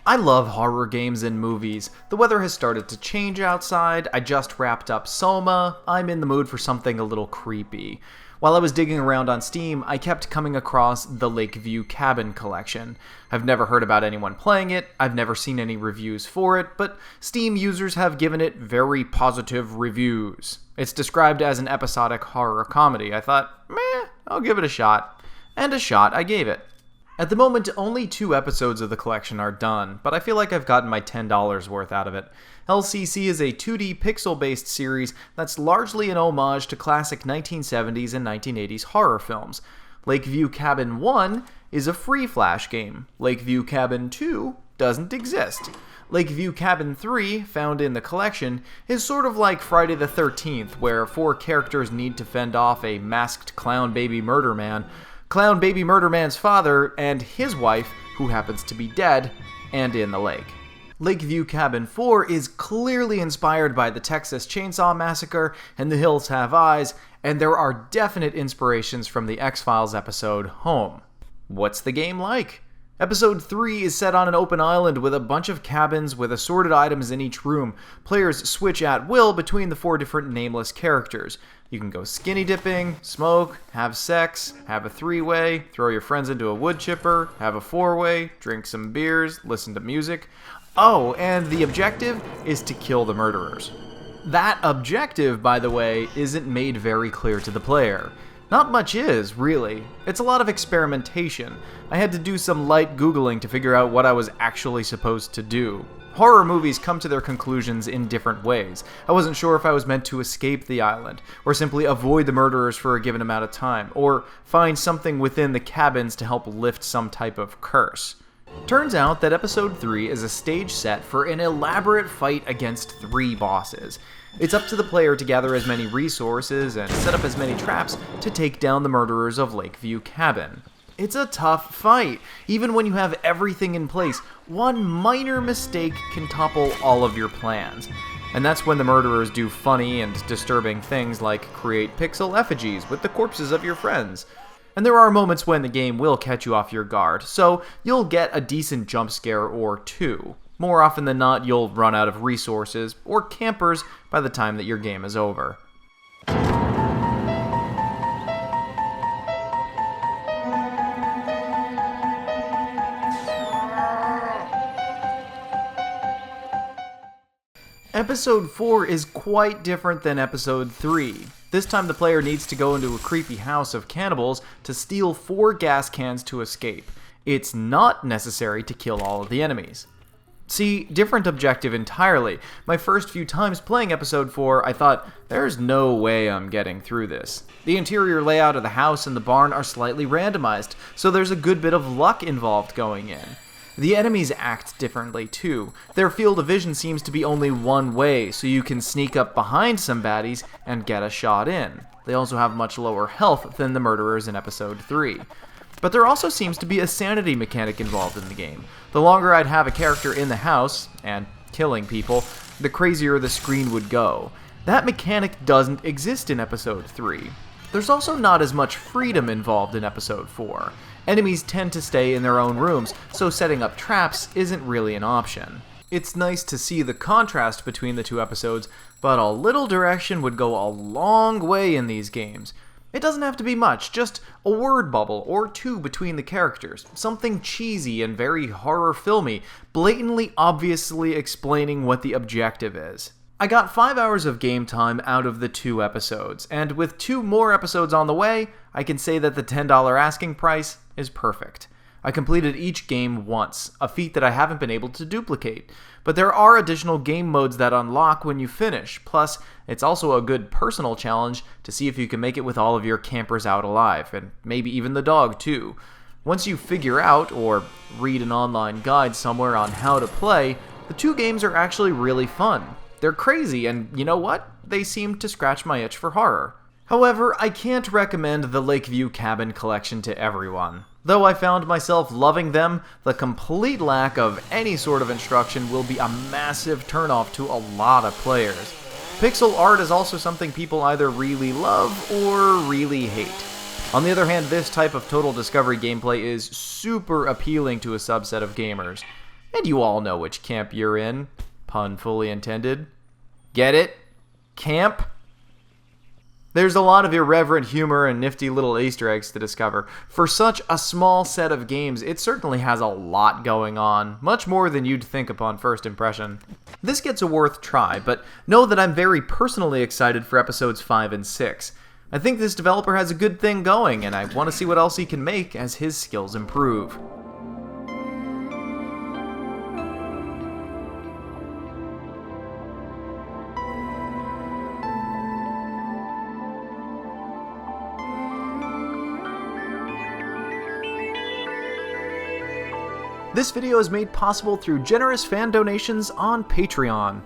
I love horror games and movies. The weather has started to change outside, I just wrapped up Soma, I'm in the mood for something a little creepy. While I was digging around on Steam, I kept coming across the Lakeview Cabin collection. I've never heard about anyone playing it, I've never seen any reviews for it, but Steam users have given it very positive reviews. It's described as an episodic horror comedy. I thought, meh, I'll give it a shot. And a shot I gave it. At the moment, only 2 episodes of the collection are done, but I feel like I've gotten my $10 worth out of it. LCC is a 2D pixel-based series that's largely an homage to classic 1970s and 1980s horror films. Lakeview Cabin 1 is a free Flash game. Lakeview Cabin 2 doesn't exist. Lakeview Cabin 3, found in the collection, is sort of like Friday the 13th, where 4 characters need to fend off a masked clown baby murder man, Clown Baby Murder Man's father, and his wife, who happens to be dead and in the lake. Lakeview Cabin 4 is clearly inspired by the Texas Chainsaw Massacre and The Hills Have Eyes, and there are definite inspirations from the X-Files episode Home. What's the game like? Episode 3 is set on an open island with a bunch of cabins with assorted items in each room. Players switch at will between the 4 different nameless characters. You can go skinny dipping, smoke, have sex, have a 3-way, throw your friends into a wood chipper, have a 4-way, drink some beers, listen to music. Oh, and the objective is to kill the murderers. That objective, by the way, isn't made very clear to the player. Not much is, really. It's a lot of experimentation. I had to do some light Googling to figure out what I was actually supposed to do. Horror movies come to their conclusions in different ways. I wasn't sure if I was meant to escape the island, or simply avoid the murderers for a given amount of time, or find something within the cabins to help lift some type of curse. Turns out that episode 3 is a stage set for an elaborate fight against 3 bosses. It's up to the player to gather as many resources and set up as many traps to take down the murderers of Lakeview Cabin. It's a tough fight. Even when you have everything in place, one minor mistake can topple all of your plans. And that's when the murderers do funny and disturbing things like create pixel effigies with the corpses of your friends. And there are moments when the game will catch you off your guard, so you'll get a decent jump scare or 2. More often than not, you'll run out of resources or campers by the time that your game is over. Episode 4 is quite different than Episode 3. This time the player needs to go into a creepy house of cannibals to steal 4 gas cans to escape. It's not necessary to kill all of the enemies. See, different objective entirely. My first few times playing Episode 4, I thought, there's no way I'm getting through this. The interior layout of the house and the barn are slightly randomized, so there's a good bit of luck involved going in. The enemies act differently too. Their field of vision seems to be only one way, so you can sneak up behind some baddies and get a shot in. They also have much lower health than the murderers in Episode 3. But there also seems to be a sanity mechanic involved in the game. The longer I'd have a character in the house, and killing people, the crazier the screen would go. That mechanic doesn't exist in Episode 3. There's also not as much freedom involved in Episode 4. Enemies tend to stay in their own rooms, so setting up traps isn't really an option. It's nice to see the contrast between the 2 episodes, but a little direction would go a long way in these games. It doesn't have to be much, just a word bubble or 2 between the characters, something cheesy and very horror filmy, blatantly obviously explaining what the objective is. I got 5 hours of game time out of the 2 episodes, and with 2 more episodes on the way, I can say that the $10 asking price is perfect. I completed each game once, a feat that I haven't been able to duplicate. But there are additional game modes that unlock when you finish, plus it's also a good personal challenge to see if you can make it with all of your campers out alive, and maybe even the dog too. Once you figure out, or read an online guide somewhere on how to play, the 2 games are actually really fun. They're crazy, and you know what? They seem to scratch my itch for horror. However, I can't recommend the Lakeview Cabin collection to everyone. Though I found myself loving them, the complete lack of any sort of instruction will be a massive turnoff to a lot of players. Pixel art is also something people either really love or really hate. On the other hand, this type of total discovery gameplay is super appealing to a subset of gamers. And you all know which camp you're in. Pun fully intended. Get it? Camp? There's a lot of irreverent humor and nifty little Easter eggs to discover. For such a small set of games, it certainly has a lot going on, much more than you'd think upon first impression. This gets a worth try, but know that I'm very personally excited for episodes 5 and 6. I think this developer has a good thing going, and I want to see what else he can make as his skills improve. This video is made possible through generous fan donations on Patreon.